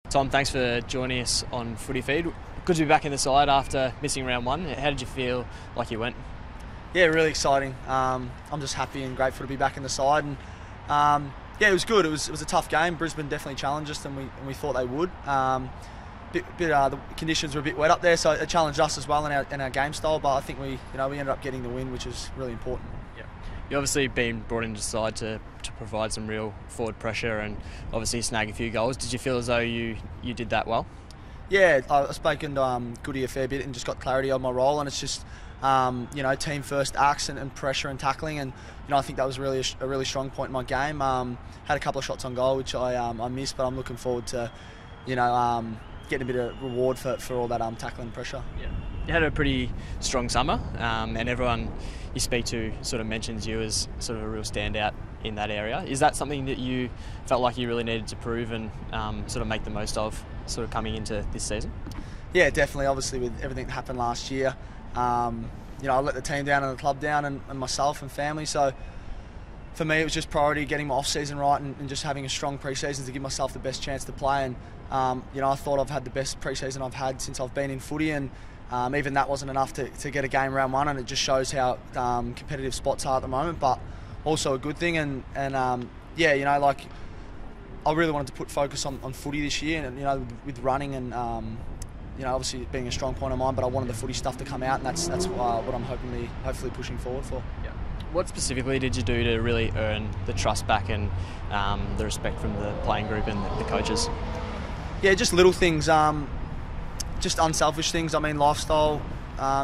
Tom, thanks for joining us on Footy Feed. Good to be back in the side after missing round one. How did you feel like you went? Yeah, really exciting. I'm just happy and grateful to be back in the side. And yeah, it was good. It was a tough game. Brisbane definitely challenged us, and we thought they would. The conditions were a bit wet up there, so it challenged us as well in our game style. But I think we ended up getting the win, which is really important. Yeah, you obviously been brought into the side to provide some real forward pressure and obviously snag a few goals. Did you feel as though you did that well? Yeah, I spoken to Guthrie a fair bit and just got clarity on my role, and it's just team first acts and pressure and tackling, and I think that was really a really strong point in my game. Had a couple of shots on goal which I missed, but I'm looking forward to getting a bit of reward for all that tackling and pressure. Yeah. You had a pretty strong summer, and everyone you speak to sort of mentions you as sort of a real standout in that area. Is that something that you felt like you really needed to prove and sort of make the most of sort of coming into this season? Yeah, definitely. Obviously, with everything that happened last year, I let the team down and the club down and myself and family. So for me, it was just priority getting my off-season right and just having a strong pre-season to give myself the best chance to play. And I thought I've had the best pre-season I've had since I've been in footy, and even that wasn't enough to get a game round one, and it just shows how competitive spots are at the moment, but also a good thing. And I really wanted to put focus on footy this year, and with running and obviously being a strong point of mine, but I wanted the footy stuff to come out, and that's what I'm hopefully pushing forward for. Yeah. What specifically did you do to really earn the trust back and the respect from the playing group and the coaches? Yeah, just little things, just unselfish things. I mean, lifestyle,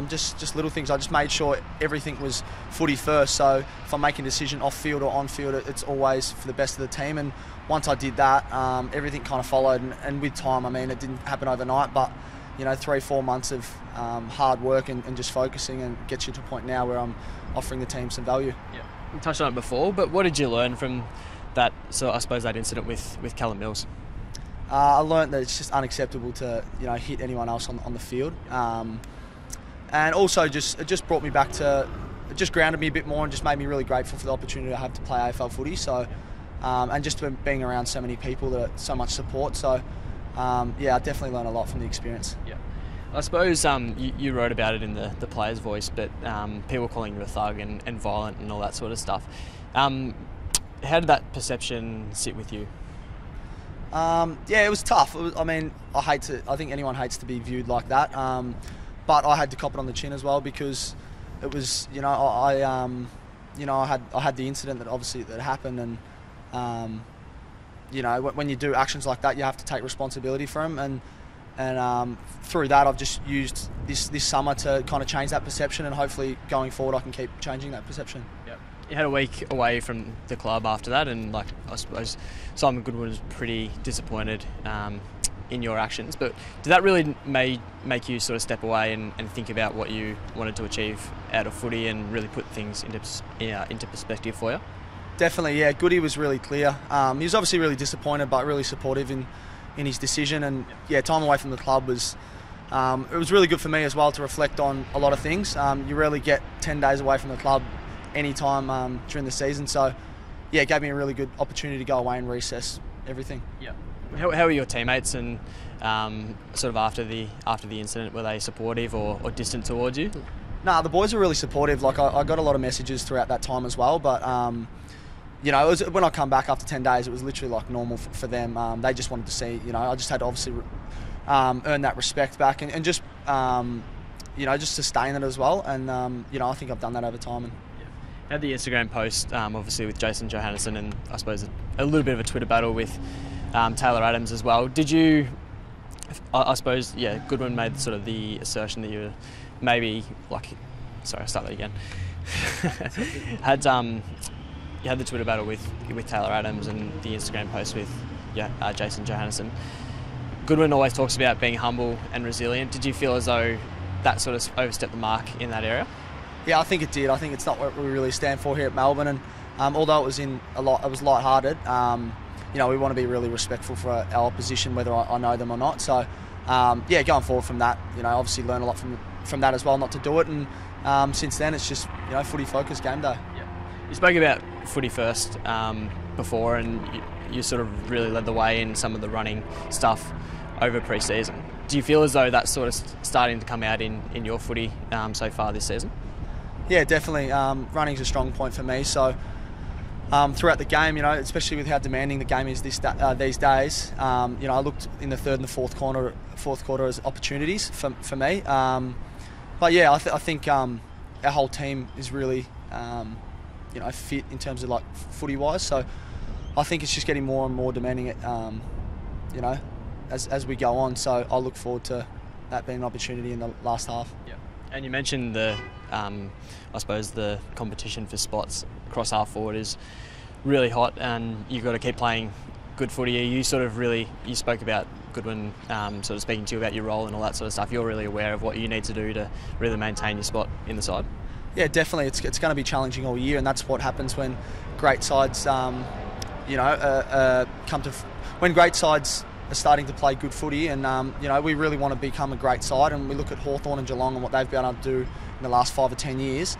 just little things. I just made sure everything was footy first. So if I'm making a decision off field or on field, it's always for the best of the team. And once I did that, everything kind of followed. And with time, I mean, it didn't happen overnight, but 3-4 months of hard work and just focusing, and gets you to a point now where I'm offering the team some value. Yeah, you touched on it before, but what did you learn from that? So I suppose that incident with Callum Mills. I learned that it's just unacceptable to hit anyone else on the field, and also it just brought me back to, it just grounded me a bit more and just made me really grateful for the opportunity I have to play AFL footy. So and just being around so many people that so much support. So yeah, I definitely learned a lot from the experience. Yeah. I suppose you wrote about it in the player's voice, but people calling you a thug and violent and all that sort of stuff. How did that perception sit with you? Yeah, it was tough. I think anyone hates to be viewed like that. But I had to cop it on the chin as well, because it was, I had the incident that happened, and when you do actions like that, you have to take responsibility for them, and through that, I've just used this summer to kind of change that perception, and hopefully going forward, I can keep changing that perception. Yep. You had a week away from the club after that, and I suppose Simon Goodwin was pretty disappointed in your actions. But did that really make you sort of step away and think about what you wanted to achieve out of footy and really put things into perspective for you? Definitely, yeah. Goody was really clear. He was obviously really disappointed, but really supportive in his decision. And yeah, time away from the club was it was really good for me as well to reflect on a lot of things. You rarely get 10 days away from the club any time during the season, so yeah, it gave me a really good opportunity to go away and reassess everything. Yeah. How were your teammates, and sort of after the incident, were they supportive or distant towards you? Nah, the boys were really supportive. Like I got a lot of messages throughout that time as well, but it was, when I come back after 10 days, it was literally like normal for them. They just wanted to see, I just had to obviously earn that respect back and just just sustain it as well. And I think I've done that over time. And had the Instagram post, obviously with Jason Johannesson, and I suppose a little bit of a Twitter battle with Taylor Adams as well. Did you? I suppose, yeah. Goodwin made sort of the assertion that you were maybe sorry, I'll start that again. You had the Twitter battle with Taylor Adams and the Instagram post with Jason Johannesson. Goodwin always talks about being humble and resilient. Did you feel as though that sort of overstepped the mark in that area? Yeah, I think it did. I think it's not what we really stand for here at Melbourne, and although it was light-hearted, we want to be really respectful for our opposition, whether I know them or not. So, yeah, going forward from that, obviously learn a lot from that as well, not to do it. And since then, it's just footy-focused game day. Yeah. You spoke about footy first before, and you sort of really led the way in some of the running stuff. over pre-season. Do you feel as though that's sort of starting to come out in your footy so far this season? Yeah, definitely. Running's a strong point for me. So throughout the game, especially with how demanding the game is these days, I looked in the third and the fourth quarter as opportunities for me. But yeah, I think our whole team is really fit in terms of like footy-wise. So I think it's just getting more and more demanding as we go on. So I look forward to that being an opportunity in the last half. Yeah. And you mentioned the competition for spots across half forward is really hot, and you've got to keep playing good footy. You spoke about Goodwin sort of speaking to you about your role and all that sort of stuff. You're really aware of what you need to do to really maintain your spot in the side. Yeah, definitely. It's going to be challenging all year, and that's what happens when great sides, when great sides are starting to play good footy, and we really want to become a great side. And we look at Hawthorn and Geelong and what they've been able to do in the last 5 or 10 years,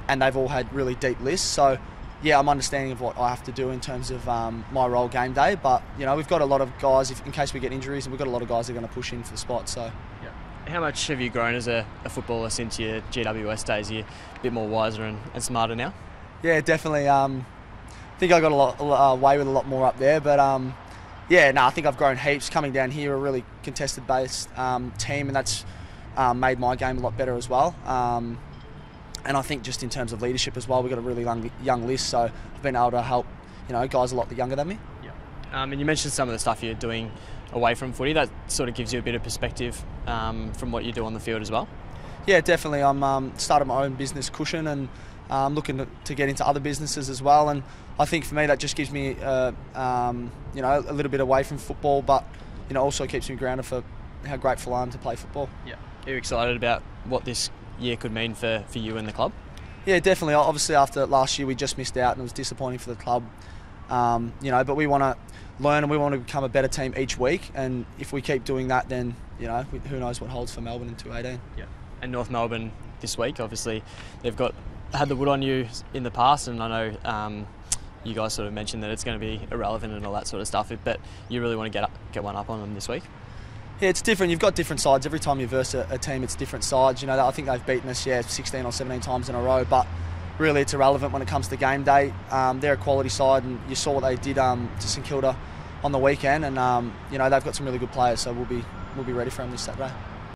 and they've all had really deep lists. So yeah, I'm understanding of what I have to do in terms of my role game day. But we've got a lot of guys, in case we get injuries, and we've got a lot of guys that are going to push in for the spot. So. Yeah. How much have you grown as a footballer since your GWS days? Are you a bit more wiser and smarter now? Yeah, definitely. I think I got a lot away with a lot more up there, but I think I've grown heaps. Coming down here, a really contested-based team, and that's made my game a lot better as well. And I think just in terms of leadership as well, we've got a really young list, so I've been able to help guys a lot younger than me. Yeah. And you mentioned some of the stuff you're doing away from footy. That sort of gives you a bit of perspective from what you do on the field as well. Yeah, definitely. I'm started my own business, Cushion, and looking to get into other businesses as well. And I think for me that just gives me a little bit away from football, but also keeps me grounded for how grateful I am to play football. Yeah. Are you excited about what this year could mean for you and the club? Yeah, definitely. Obviously, after last year, we just missed out, and it was disappointing for the club. But we want to learn, and we want to become a better team each week. And if we keep doing that, then who knows what holds for Melbourne in 2018. Yeah. And North Melbourne this week, obviously, they've had the wood on you in the past, and I know you guys sort of mentioned that it's going to be irrelevant and all that sort of stuff. But you really want to get one up on them this week. Yeah, it's different. You've got different sides. Every time you verse a team, it's different sides. I think they've beaten us, 16 or 17 times in a row, but really it's irrelevant when it comes to game day. They're a quality side, and you saw what they did to St Kilda on the weekend, and they've got some really good players, so we'll be ready for them this Saturday.